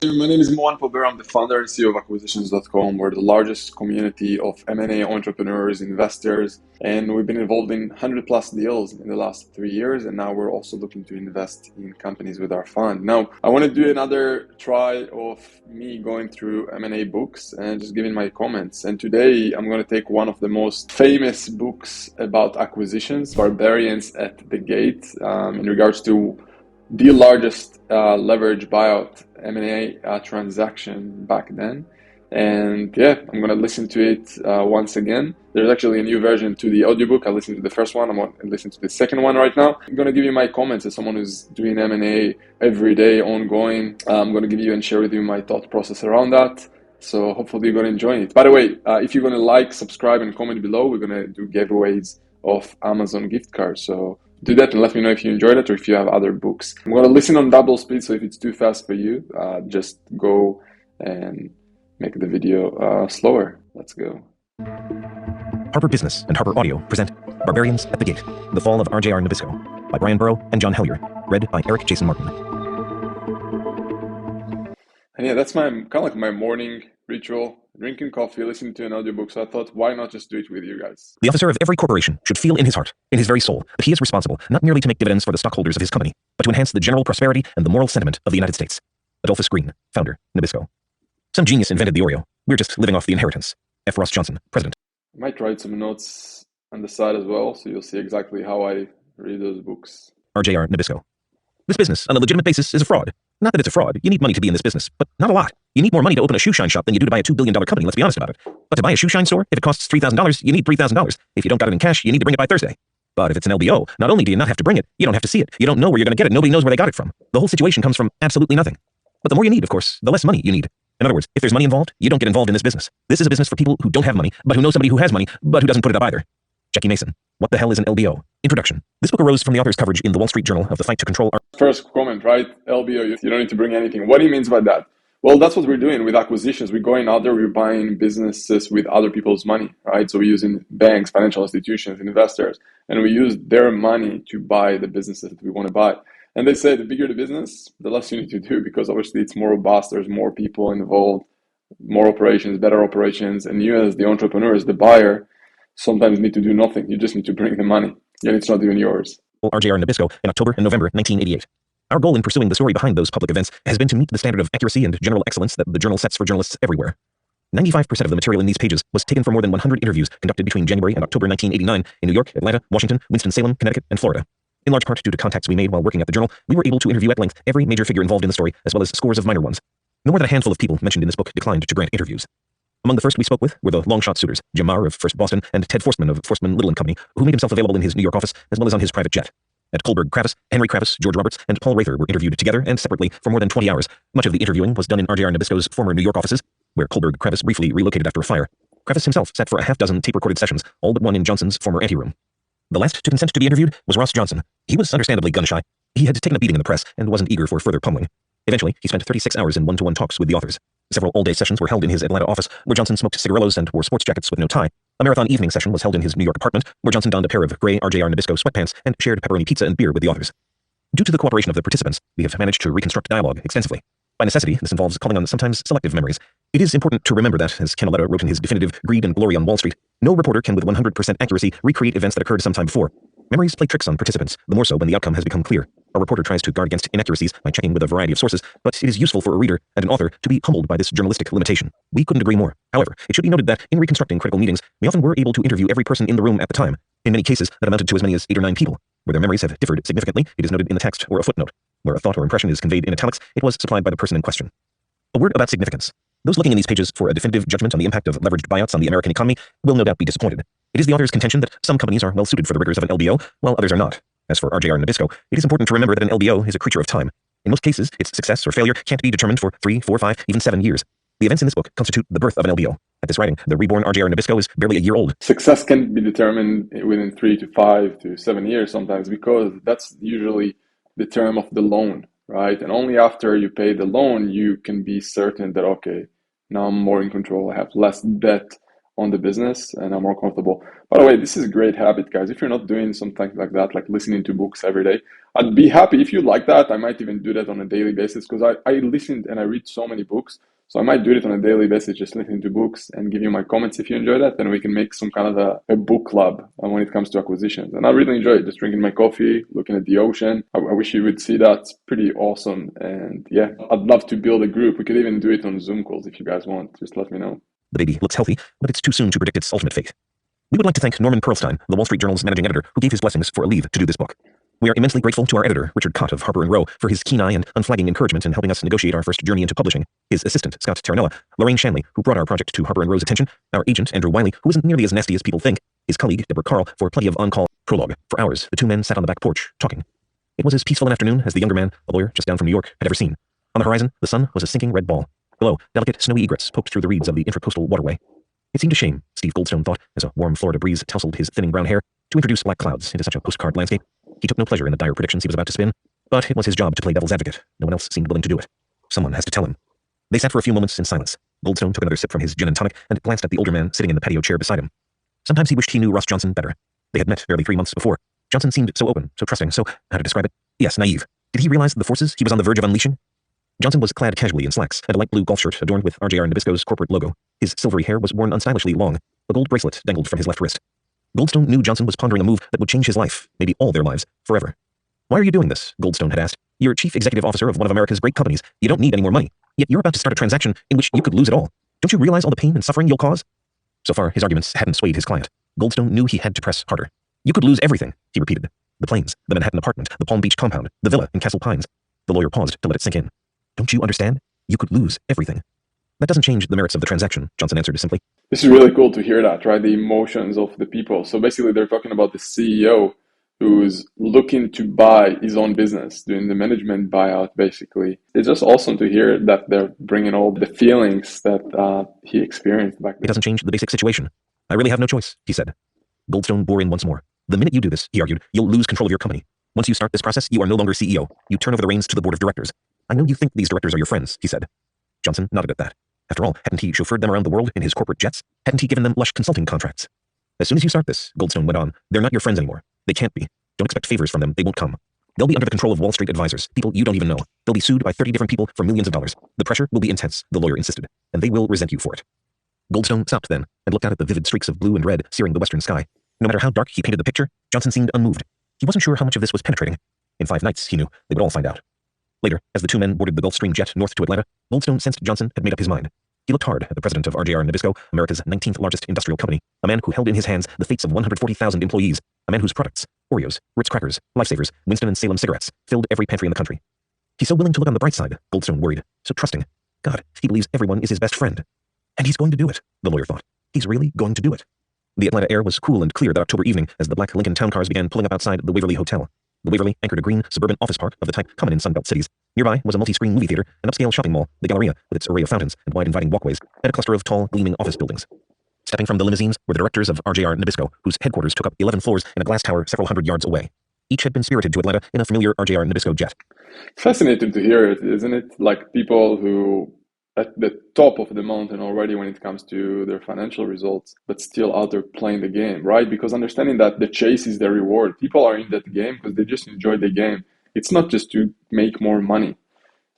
My name is Moran Pober. I'm the founder and CEO of Acquisitions.com. We're the largest community of M&A entrepreneurs, investors, and we've been involved in 100 plus deals in the last 3 years. And now we're also looking to invest in companies with our fund. Now, I want to do another try of me going through M&A books and just giving my comments. And today I'm going to take one of the most famous books about acquisitions, Barbarians at the Gates, in regards to the largest leverage buyout M&A transaction back then. And yeah, I'm going to listen to it once again. There's actually a new version to the audiobook. I listened to the first one. I'm going to listen to the second one right now. I'm going to give you my comments as someone who's doing M&A every day, ongoing. I'm going to give you and share with you my thought process around that. So hopefully you're going to enjoy it. By the way, if you're going to like, subscribe, and comment below, we're going to do giveaways of Amazon gift cards. So do that and let me know if you enjoyed it or if you have other books. I'm going to listen on double speed, so if it's too fast for you, just go and make the video slower. Let's go. Harper Business and Harper Audio present Barbarians at the Gate, The Fall of RJR Nabisco by Brian Burrow and John Hellier, read by Eric Jason Martin. And yeah, that's my kind of like my morning ritual, drinking coffee, listening to an audiobook. So I thought, why not just do it with you guys? The officer of every corporation should feel in his heart, in his very soul, that he is responsible not merely to make dividends for the stockholders of his company, but to enhance the general prosperity and the moral sentiment of the United States. Adolphus Green, founder, Nabisco. Some genius invented the Oreo. We're just living off the inheritance. F. Ross Johnson, president. I might write some notes on the side as well, so you'll see exactly how I read those books. RJR Nabisco. This business, on a legitimate basis, is a fraud. Not that it's a fraud. You need money to be in this business, but not a lot. You need more money to open a shoe shine shop than you do to buy a $2 billion company, let's be honest about it. But to buy a shoe shine store, if it costs $3,000, you need $3,000. If you don't got it in cash, you need to bring it by Thursday. But if it's an LBO, not only do you not have to bring it, you don't have to see it. You don't know where you're going to get it. Nobody knows where they got it from. The whole situation comes from absolutely nothing. But the more you need, of course, the less money you need. In other words, if there's money involved, you don't get involved in this business. This is a business for people who don't have money, but who know somebody who has money, but who doesn't put it up either. Jackie Mason. What the hell is an LBO? Introduction. This book arose from the author's coverage in the Wall Street Journal of the fight to control our... First comment, right? LBO, you don't need to bring anything. What he means by that? Well, that's what we're doing with acquisitions. We're going out there, we're buying businesses with other people's money, right? So we're using banks, financial institutions, investors, and we use their money to buy the businesses that we want to buy. And they say the bigger the business, the less you need to do, because obviously it's more robust, there's more people involved, more operations, better operations, and you as the entrepreneur, as the buyer, sometimes need to do nothing. You just need to bring the money, and it's not even yours. RJR Nabisco in October and November 1988. Our goal in pursuing the story behind those public events has been to meet the standard of accuracy and general excellence that the journal sets for journalists everywhere. 95% of the material in these pages was taken from more than 100 interviews conducted between January and October 1989 in New York, Atlanta, Washington, Winston-Salem, Connecticut, and Florida. In large part due to contacts we made while working at the journal, we were able to interview at length every major figure involved in the story, as well as scores of minor ones. No more than a handful of people mentioned in this book declined to grant interviews. Among the first we spoke with were the long-shot suitors, Jim Marr of First Boston and Ted Forstman of Forstman Little & Company, who made himself available in his New York office as well as on his private jet. At Kohlberg Kravis, Henry Kravis, George Roberts, and Paul Rather were interviewed together and separately for more than 20 hours. Much of the interviewing was done in RJR Nabisco's former New York offices, where Kohlberg Kravis briefly relocated after a fire. Kravis himself sat for a half-dozen tape-recorded sessions, all but one in Johnson's former anteroom. The last to consent to be interviewed was Ross Johnson. He was understandably gun-shy. He had taken a beating in the press and wasn't eager for further pummeling. Eventually, he spent 36 hours in one-to-one talks with the authors. Several all-day sessions were held in his Atlanta office, where Johnson smoked cigarillos and wore sports jackets with no tie. A marathon evening session was held in his New York apartment, where Johnson donned a pair of gray RJR Nabisco sweatpants and shared pepperoni pizza and beer with the authors. Due to the cooperation of the participants, we have managed to reconstruct dialogue extensively. By necessity, this involves calling on sometimes selective memories. It is important to remember that, as Canaletta wrote in his definitive Greed and Glory on Wall Street, no reporter can with 100% accuracy recreate events that occurred some time before. Memories play tricks on participants, the more so when the outcome has become clear. A reporter tries to guard against inaccuracies by checking with a variety of sources, but it is useful for a reader and an author to be humbled by this journalistic limitation. We couldn't agree more. However, it should be noted that in reconstructing critical meetings, we often were able to interview every person in the room at the time. In many cases, that amounted to as many as 8 or 9 people. Where their memories have differed significantly, it is noted in the text or a footnote. Where a thought or impression is conveyed in italics, it was supplied by the person in question. A word about significance. Those looking in these pages for a definitive judgment on the impact of leveraged buyouts on the American economy will no doubt be disappointed. It is the author's contention that some companies are well suited for the rigors of an LBO, while others are not. As for RJR Nabisco, it is important to remember that an LBO is a creature of time. In most cases, its success or failure can't be determined for 3, 4, 5, even 7 years. The events in this book constitute the birth of an LBO. At this writing, the reborn RJR Nabisco is barely a year old. Success can be determined within 3 to 5 to 7 years sometimes, because that's usually the term of the loan, right? And only after you pay the loan, you can be certain that, okay, now I'm more in control, I have less debt on the business and I'm more comfortable. By the way, this is a great habit, guys. If you're not doing something like that, like listening to books every day, I'd be happy if you like that. I might even do that on a daily basis because I listened and I read so many books. So I might do it on a daily basis, just listening to books and give you my comments if you enjoy that. Then we can make some kind of a book club when it comes to acquisitions. And I really enjoy it, just drinking my coffee, looking at the ocean. I wish you would see that. It's pretty awesome. And yeah, I'd love to build a group. We could even do it on Zoom calls if you guys want. Just let me know. The baby looks healthy, but it's too soon to predict its ultimate fate. We would like to thank Norman Pearlstein, the Wall Street Journal's managing editor, who gave his blessings for a leave to do this book. We are immensely grateful to our editor, Richard Cott of Harper & Row, for his keen eye and unflagging encouragement in helping us negotiate our first journey into publishing, his assistant, Scott Terranella, Lorraine Shanley, who brought our project to Harper & Row's attention, our agent, Andrew Wiley, who isn't nearly as nasty as people think, his colleague, Deborah Carl, for plenty of on-call prologue. For hours, the two men sat on the back porch, talking. It was as peaceful an afternoon as the younger man, a lawyer just down from New York, had ever seen. On the horizon, the sun was a sinking red ball. Below, delicate snowy egrets poked through the reeds of the intracoastal waterway. It seemed a shame, Steve Goldstone thought, as a warm Florida breeze tousled his thinning brown hair, to introduce black clouds into such a postcard landscape. He took no pleasure in the dire predictions he was about to spin, but it was his job to play devil's advocate. No one else seemed willing to do it. Someone has to tell him. They sat for a few moments in silence. Goldstone took another sip from his gin and tonic and glanced at the older man sitting in the patio chair beside him. Sometimes he wished he knew Ross Johnson better. They had met barely 3 months before. Johnson seemed so open, so trusting, so, how to describe it? Yes, naive. Did he realize the forces he was on the verge of unleashing? Johnson was clad casually in slacks and a light blue golf shirt adorned with RJR Nabisco's corporate logo. His silvery hair was worn unstylishly long. A gold bracelet dangled from his left wrist. Goldstone knew Johnson was pondering a move that would change his life, maybe all their lives, forever. Why are you doing this? Goldstone had asked. You're chief executive officer of one of America's great companies. You don't need any more money. Yet you're about to start a transaction in which you could lose it all. Don't you realize all the pain and suffering you'll cause? So far, his arguments hadn't swayed his client. Goldstone knew he had to press harder. You could lose everything, he repeated. The planes, the Manhattan apartment, the Palm Beach compound, the villa in Castle Pines. The lawyer paused to let it sink in. Don't you understand? You could lose everything. That doesn't change the merits of the transaction, Johnson answered simply. This is really cool to hear that, right? The emotions of the people. So basically, they're talking about the CEO who's looking to buy his own business, doing the management buyout, basically. It's just awesome to hear that they're bringing all the feelings that he experienced back then. It doesn't change the basic situation. I really have no choice, he said. Goldstone bore in once more. The minute you do this, he argued, you'll lose control of your company. Once you start this process, you are no longer CEO. You turn over the reins to the board of directors. I know you think these directors are your friends, he said. Johnson nodded at that. After all, hadn't he chauffeured them around the world in his corporate jets? Hadn't he given them lush consulting contracts? As soon as you start this, Goldstone went on, they're not your friends anymore. They can't be. Don't expect favors from them. They won't come. They'll be under the control of Wall Street advisors, people you don't even know. They'll be sued by 30 different people for millions of dollars. The pressure will be intense, the lawyer insisted, and they will resent you for it. Goldstone stopped then and looked out at the vivid streaks of blue and red searing the western sky. No matter how dark he painted the picture, Johnson seemed unmoved. He wasn't sure how much of this was penetrating. In 5 nights, he knew, they would all find out. Later, as the two men boarded the Gulfstream jet north to Atlanta, Goldstone sensed Johnson had made up his mind. He looked hard at the president of RJR Nabisco, America's 19th largest industrial company, a man who held in his hands the fates of 140,000 employees, a man whose products, Oreos, Ritz crackers, Lifesavers, Winston and Salem cigarettes, filled every pantry in the country. He's so willing to look on the bright side, Goldstone worried, so trusting. God, he believes everyone is his best friend. And he's going to do it, the lawyer thought. He's really going to do it. The Atlanta air was cool and clear that October evening as the black Lincoln town cars began pulling up outside the Waverly Hotel. The Waverly anchored a green suburban office park of the type common in Sunbelt cities. Nearby was a multi-screen movie theater, an upscale shopping mall, the Galleria, with its array of fountains and wide inviting walkways, and a cluster of tall, gleaming office buildings. Stepping from the limousines were the directors of RJR Nabisco, whose headquarters took up 11 floors in a glass tower several hundred yards away. Each had been spirited to Atlanta in a familiar RJR Nabisco jet. Fascinating to hear it, isn't it? Like people who at the top of the mountain already when it comes to their financial results, but still out there playing the game, right? Because understanding that the chase is the reward. People are in that game because they just enjoy the game. It's not just to make more money.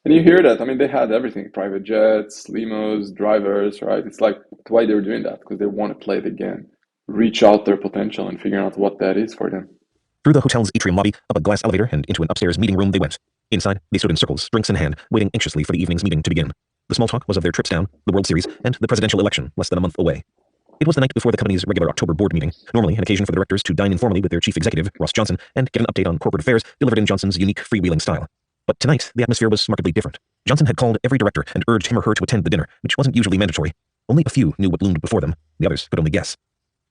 And you hear that. I mean, they had everything, private jets, limos, drivers, right? It's like why they're doing that, because they want to play the game, reach out their potential and figure out what that is for them. Through the hotel's atrium lobby, up a glass elevator, and into an upstairs meeting room they went. Inside, they stood in circles, drinks in hand, waiting anxiously for the evening's meeting to begin. The small talk was of their trips down, the World Series, and the presidential election, less than a month away. It was the night before the company's regular October board meeting, normally an occasion for the directors to dine informally with their chief executive, Ross Johnson, and get an update on corporate affairs delivered in Johnson's unique freewheeling style. But tonight, the atmosphere was markedly different. Johnson had called every director and urged him or her to attend the dinner, which wasn't usually mandatory. Only a few knew what loomed before them. The others could only guess.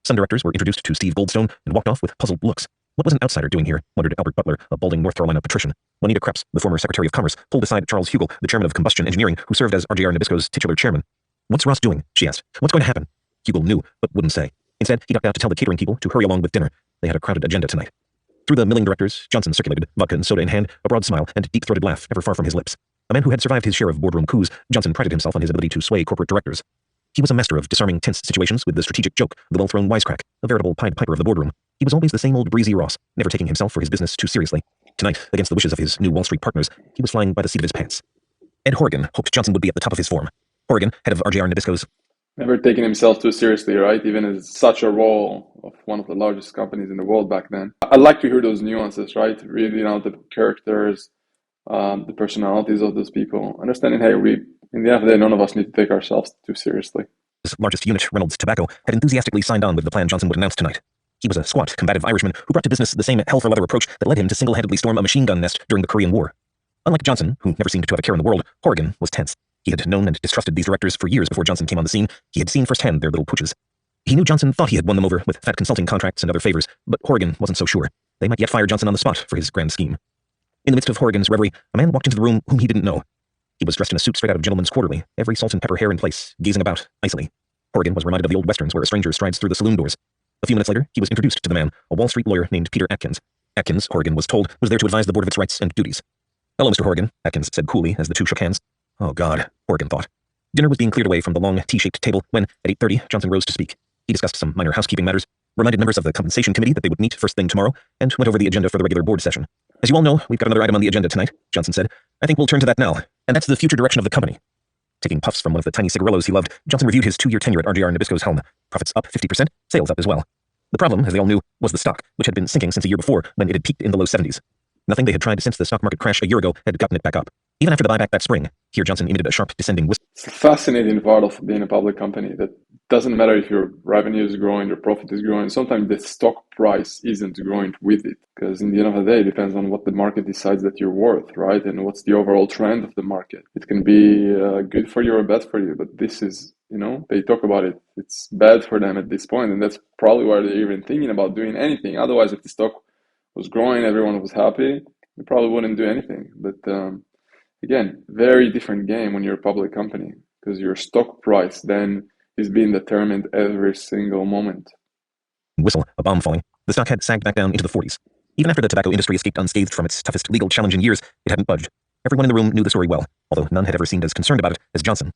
Some directors were introduced to Steve Goldstone and walked off with puzzled looks. What was an outsider doing here, wondered Albert Butler, a balding North Carolina patrician. Juanita Krebs, the former Secretary of Commerce, pulled aside Charles Hugel, the chairman of Combustion Engineering, who served as RJR Nabisco's titular chairman. What's Ross doing? She asked. What's going to happen? Hugel knew, but wouldn't say. Instead, he ducked out to tell the catering people to hurry along with dinner. They had a crowded agenda tonight. Through the milling directors, Johnson circulated, vodka and soda in hand, a broad smile and deep-throated laugh never far from his lips. A man who had survived his share of boardroom coups, Johnson prided himself on his ability to sway corporate directors. He was a master of disarming tense situations with the strategic joke, the well-thrown wisecrack, a veritable Pied Piper of the boardroom. He was always the same old breezy Ross, never taking himself or his business too seriously. Tonight, against the wishes of his new Wall Street partners, he was flying by the seat of his pants. Ed Horrigan hoped Johnson would be at the top of his form. Horrigan, head of RJR Nabisco's, never taking himself too seriously, right? Even as such a role of one of the largest companies in the world back then. I'd like to hear those nuances, right? Really, the characters, the personalities of those people. Understanding, hey, in the end of the day, none of us need to take ourselves too seriously. His largest unit, Reynolds Tobacco, had enthusiastically signed on with the plan Johnson would announce tonight. He was a squat, combative Irishman who brought to business the same hell-for-leather approach that led him to single-handedly storm a machine gun nest during the Korean War. Unlike Johnson, who never seemed to have a care in the world, Horrigan was tense. He had known and distrusted these directors for years before Johnson came on the scene. He had seen firsthand their little pooches. He knew Johnson thought he had won them over with fat consulting contracts and other favors, but Horrigan wasn't so sure. They might yet fire Johnson on the spot for his grand scheme. In the midst of Horrigan's reverie, a man walked into the room whom he didn't know. He was dressed in a suit straight out of Gentleman's Quarterly, every salt and pepper hair in place, gazing about, icily. Horrigan was reminded of the old westerns where a stranger strides through the saloon doors. A few minutes later, he was introduced to the man, a Wall Street lawyer named Peter Atkins. Atkins, Horrigan was told, was there to advise the board of its rights and duties. "Hello, Mr. Horrigan," Atkins said coolly as the two shook hands. Oh, God, Horrigan thought. Dinner was being cleared away from the long, T-shaped table when, at 8:30, Johnson rose to speak. He discussed some minor housekeeping matters, reminded members of the compensation committee that they would meet first thing tomorrow, and went over the agenda for the regular board session. "As you all know, we've got another item on the agenda tonight," Johnson said. "I think we'll turn to that now, and that's the future direction of the company." Taking puffs from one of the tiny cigarillos he loved, Johnson reviewed his 2-year tenure at RJR Nabisco's helm. Profits up 50%, sales up as well. The problem, as they all knew, was the stock, which had been sinking since a year before when it had peaked in the low 70s. Nothing they had tried since the stock market crash a year ago had gotten it back up. Even after the buyback that spring, here Johnson emitted a sharp descending whistle. It's a fascinating part of being a public company that doesn't matter if your revenue is growing, your profit is growing. Sometimes the stock price isn't growing with it, because in the end of the day, it depends on what the market decides that you're worth, right? And what's the overall trend of the market. It can be good for you or bad for you, but this is, they talk about it. It's bad for them at this point, and that's probably why they're even thinking about doing anything. Otherwise, if the stock was growing, everyone was happy, they probably wouldn't do anything. But again, very different game when you're a public company, because your stock price then is being determined every single moment. Whistle, a bomb falling. The stock had sagged back down into the 40s. Even after the tobacco industry escaped unscathed from its toughest legal challenge in years, it hadn't budged. Everyone in the room knew the story well, although none had ever seemed as concerned about it as Johnson.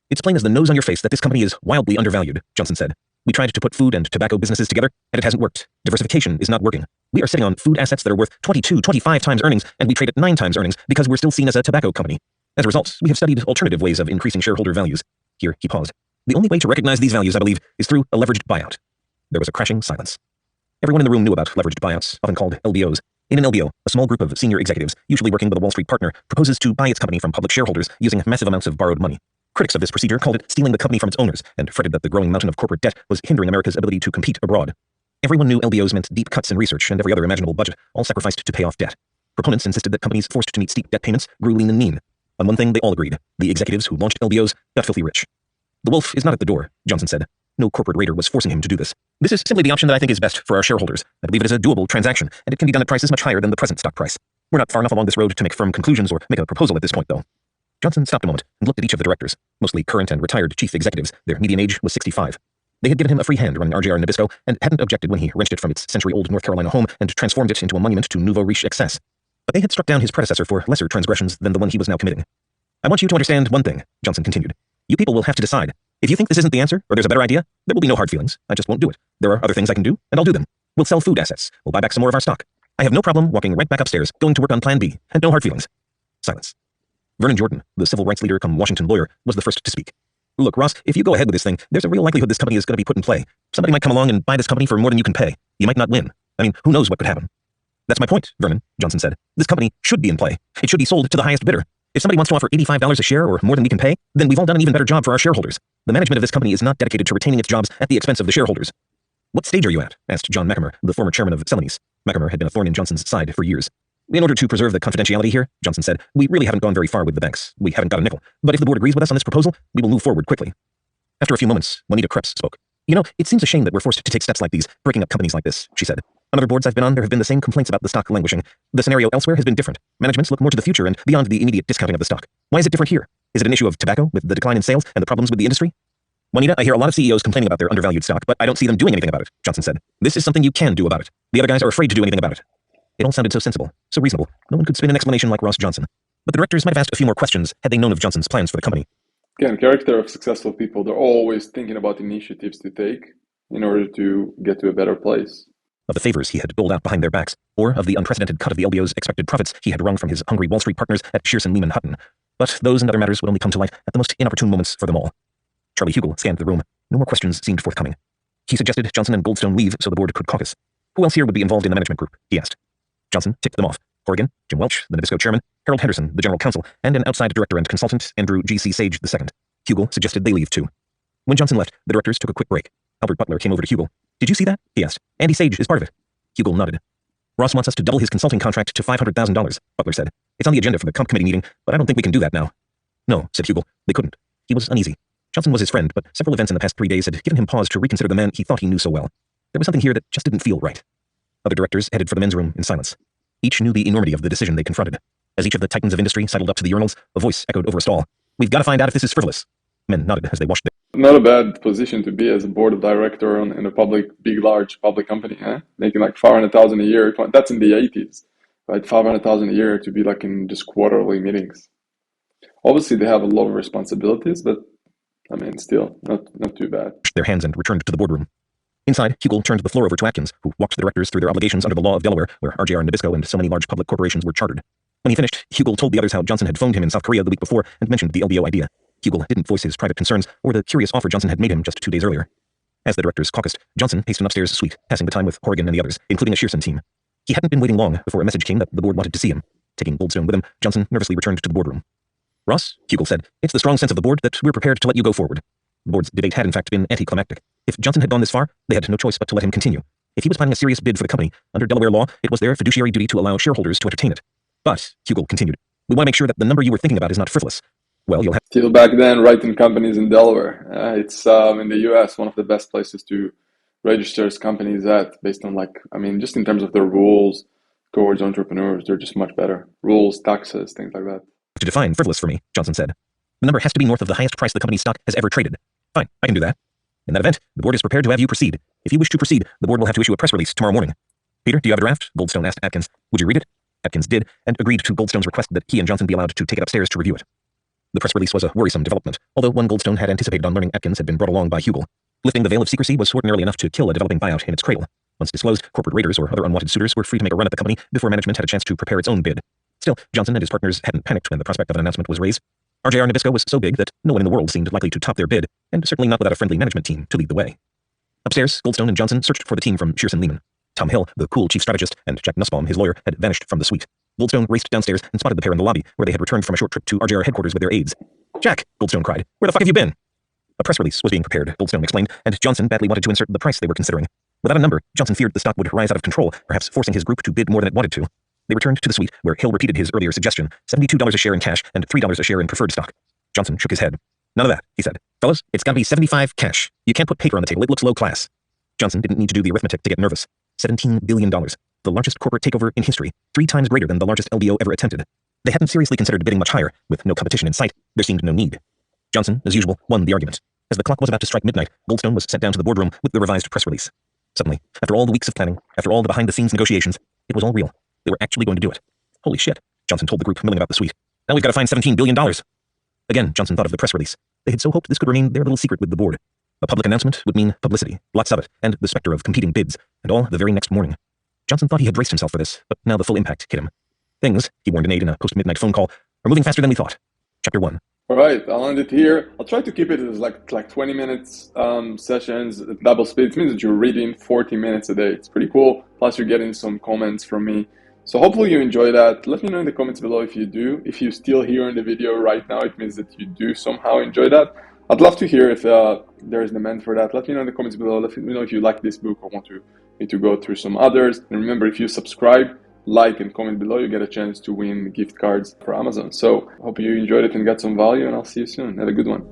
"It's plain as the nose on your face that this company is wildly undervalued," Johnson said. "We tried to put food and tobacco businesses together, and it hasn't worked. Diversification is not working. We are sitting on food assets that are worth 22, 25 times earnings, and we trade at 9 times earnings because we're still seen as a tobacco company. As a result, we have studied alternative ways of increasing shareholder values." Here, he paused. "The only way to recognize these values, I believe, is through a leveraged buyout." There was a crashing silence. Everyone in the room knew about leveraged buyouts, often called LBOs. In an LBO, a small group of senior executives, usually working with a Wall Street partner, proposes to buy its company from public shareholders using massive amounts of borrowed money. Critics of this procedure called it stealing the company from its owners and fretted that the growing mountain of corporate debt was hindering America's ability to compete abroad. Everyone knew LBOs meant deep cuts in research and every other imaginable budget, all sacrificed to pay off debt. Proponents insisted that companies forced to meet steep debt payments grew lean and mean. On one thing they all agreed: the executives who launched LBOs got filthy rich. "The wolf is not at the door," Johnson said. "No corporate raider was forcing him to do this. This is simply the option that I think is best for our shareholders. I believe it is a doable transaction, and it can be done at prices much higher than the present stock price. We're not far enough along this road to make firm conclusions or make a proposal at this point, though." Johnson stopped a moment and looked at each of the directors, mostly current and retired chief executives. Their median age was 65. They had given him a free hand running RJR Nabisco and hadn't objected when he wrenched it from its century-old North Carolina home and transformed it into a monument to nouveau riche excess. But they had struck down his predecessor for lesser transgressions than the one he was now committing. "I want you to understand one thing," Johnson continued. "You people will have to decide. If you think this isn't the answer, or there's a better idea, there will be no hard feelings. I just won't do it. There are other things I can do, and I'll do them. We'll sell food assets. We'll buy back some more of our stock. I have no problem walking right back upstairs, going to work on Plan B, and no hard feelings." Silence. Vernon Jordan, the civil rights leader come Washington lawyer, was the first to speak. "Look, Ross, if you go ahead with this thing, there's a real likelihood this company is going to be put in play. Somebody might come along and buy this company for more than you can pay. You might not win. I mean, who knows what could happen?" "That's my point, Vernon," Johnson said. "This company should be in play. It should be sold to the highest bidder. If somebody wants to offer $85 a share or more than we can pay, then we've all done an even better job for our shareholders. The management of this company is not dedicated to retaining its jobs at the expense of the shareholders." "What stage are you at?" asked John McNamara, the former chairman of Celanese. McNamara had been a thorn in Johnson's side for years. "In order to preserve the confidentiality here," Johnson said, "we really haven't gone very far with the banks. We haven't got a nickel. But if the board agrees with us on this proposal, we will move forward quickly." After a few moments, Juanita Krebs spoke. "It seems a shame that we're forced to take steps like these, breaking up companies like this," she said. "On other boards I've been on, there have been the same complaints about the stock languishing. The scenario elsewhere has been different. Managements look more to the future and beyond the immediate discounting of the stock. Why is it different here? Is it an issue of tobacco, with the decline in sales and the problems with the industry?" "Juanita, I hear a lot of CEOs complaining about their undervalued stock, but I don't see them doing anything about it," Johnson said. "This is something you can do about it. The other guys are afraid to do anything about it." It all sounded so sensible, so reasonable. No one could spin an explanation like Ross Johnson. But the directors might have asked a few more questions had they known of Johnson's plans for the company. Again, character of successful people, they're always thinking about initiatives to take in order to get to a better place. Of the favors he had doled out behind their backs, or of the unprecedented cut of the LBO's expected profits he had wrung from his hungry Wall Street partners at Shearson Lehman Hutton. But those and other matters would only come to light at the most inopportune moments for them all. Charlie Hugel scanned the room. No more questions seemed forthcoming. He suggested Johnson and Goldstone leave so the board could caucus. Who else here would be involved in the management group? He asked. Johnson ticked them off. Horrigan, Jim Welch, the Nabisco chairman, Harold Henderson, the general counsel, and an outside director and consultant, Andrew G.C. Sage II. Hugel suggested they leave too. When Johnson left, the directors took a quick break. Albert Butler came over to Hugel. Did you see that? He asked. Andy Sage is part of it. Hugel nodded. Ross wants us to double his consulting contract to $500,000, Butler said. It's on the agenda for the comp committee meeting, but I don't think we can do that now. No, said Hugel. They couldn't. He was uneasy. Johnson was his friend, but several events in the past 3 days had given him pause to reconsider the man he thought he knew so well. There was something here that just didn't feel right. Other directors headed for the men's room in silence. Each knew the enormity of the decision they confronted. As each of the titans of industry sidled up to the urinals, a voice echoed over a stall. We've got to find out if this is frivolous. Men nodded as they washed their... Not a bad position to be as a board of director in a large public company, huh? Making like $500,000 a year. That's in the 80s, right? $500,000 a year to be like in just quarterly meetings. Obviously, they have a lot of responsibilities, but I mean, still, not too bad. Their hands and returned to the boardroom. Inside, Hugel turned the floor over to Atkins, who walked the directors through their obligations under the law of Delaware, where RJR and Nabisco and so many large public corporations were chartered. When he finished, Hugel told the others how Johnson had phoned him in South Korea the week before and mentioned the LBO idea. Hugel didn't voice his private concerns or the curious offer Johnson had made him just 2 days earlier. As the directors caucused, Johnson paced an upstairs suite, passing the time with Horrigan and the others, including a Shearson team. He hadn't been waiting long before a message came that the board wanted to see him. Taking Goldstone with him, Johnson nervously returned to the boardroom. Ross, Hugel said, it's the strong sense of the board that we're prepared to let you go forward. The board's debate had in fact been anticlimactic. If Johnson had gone this far, they had no choice but to let him continue. If he was planning a serious bid for the company, under Delaware law, it was their fiduciary duty to allow shareholders to entertain it. But, Hugel continued, we want to make sure that the number you were thinking about is not frivolous. Well, you'll have... Still back then, writing companies in Delaware. It's in the US, one of the best places to register companies at, based on just in terms of their rules towards entrepreneurs, they're just much better. Rules, taxes, things like that. To define frivolous for me, Johnson said. The number has to be north of the highest price the company's stock has ever traded. Fine, I can do that. In that event, the board is prepared to have you proceed. If you wish to proceed, the board will have to issue a press release tomorrow morning. Peter, do you have a draft? Goldstone asked Atkins. Would you read it? Atkins did, and agreed to Goldstone's request that he and Johnson be allowed to take it upstairs to review it. The press release was a worrisome development, although one Goldstone had anticipated on learning Atkins had been brought along by Hugel. Lifting the veil of secrecy was ordinarily enough to kill a developing buyout in its cradle. Once disclosed, corporate raiders or other unwanted suitors were free to make a run at the company before management had a chance to prepare its own bid. Still, Johnson and his partners hadn't panicked when the prospect of an announcement was raised. RJR Nabisco was so big that no one in the world seemed likely to top their bid, and certainly not without a friendly management team to lead the way. Upstairs, Goldstone and Johnson searched for the team from Shearson Lehman. Tom Hill, the cool chief strategist, and Jack Nussbaum, his lawyer, had vanished from the suite. Goldstone raced downstairs and spotted the pair in the lobby, where they had returned from a short trip to RJR headquarters with their aides. Jack, Goldstone cried, where the fuck have you been? A press release was being prepared, Goldstone explained, and Johnson badly wanted to insert the price they were considering. Without a number, Johnson feared the stock would rise out of control, perhaps forcing his group to bid more than it wanted to. They returned to the suite, where Hill repeated his earlier suggestion, $72 a share in cash and $3 a share in preferred stock. Johnson shook his head. None of that, he said. Fellas, it's gotta be 75 cash. You can't put paper on the table, it looks low class. Johnson didn't need to do the arithmetic to get nervous. $17 billion. The largest corporate takeover in history, 3 times greater than the largest LBO ever attempted. They hadn't seriously considered bidding much higher. With no competition in sight, there seemed no need. Johnson, as usual, won the argument. As the clock was about to strike midnight, Goldstone was sent down to the boardroom with the revised press release. Suddenly, after all the weeks of planning, after all the behind-the-scenes negotiations, it was all real. They were actually going to do it. Holy shit, Johnson told the group milling about the suite. Now we've got to find $17 billion. Again, Johnson thought of the press release. They had so hoped this could remain their little secret with the board. A public announcement would mean publicity, lots of it, and the specter of competing bids, and all the very next morning. Johnson thought he had braced himself for this, but now the full impact hit him. Things, he warned an aide in a post-midnight phone call, are moving faster than we thought. Chapter 1. All right, I'll end it here. I'll try to keep it as like 20 minutes sessions, double speed. It means that you're reading 40 minutes a day. It's pretty cool. Plus you're getting some comments from me. So hopefully you enjoy that. Let me know in the comments below if you do. If you're still here in the video right now, it means that you do somehow enjoy that. I'd love to hear if there is demand for that. Let me know in the comments below. Let me know if you like this book or want me to go through some others. And remember, if you subscribe, like, and comment below, you get a chance to win gift cards for Amazon. So hope you enjoyed it and got some value, and I'll see you soon. Have a good one.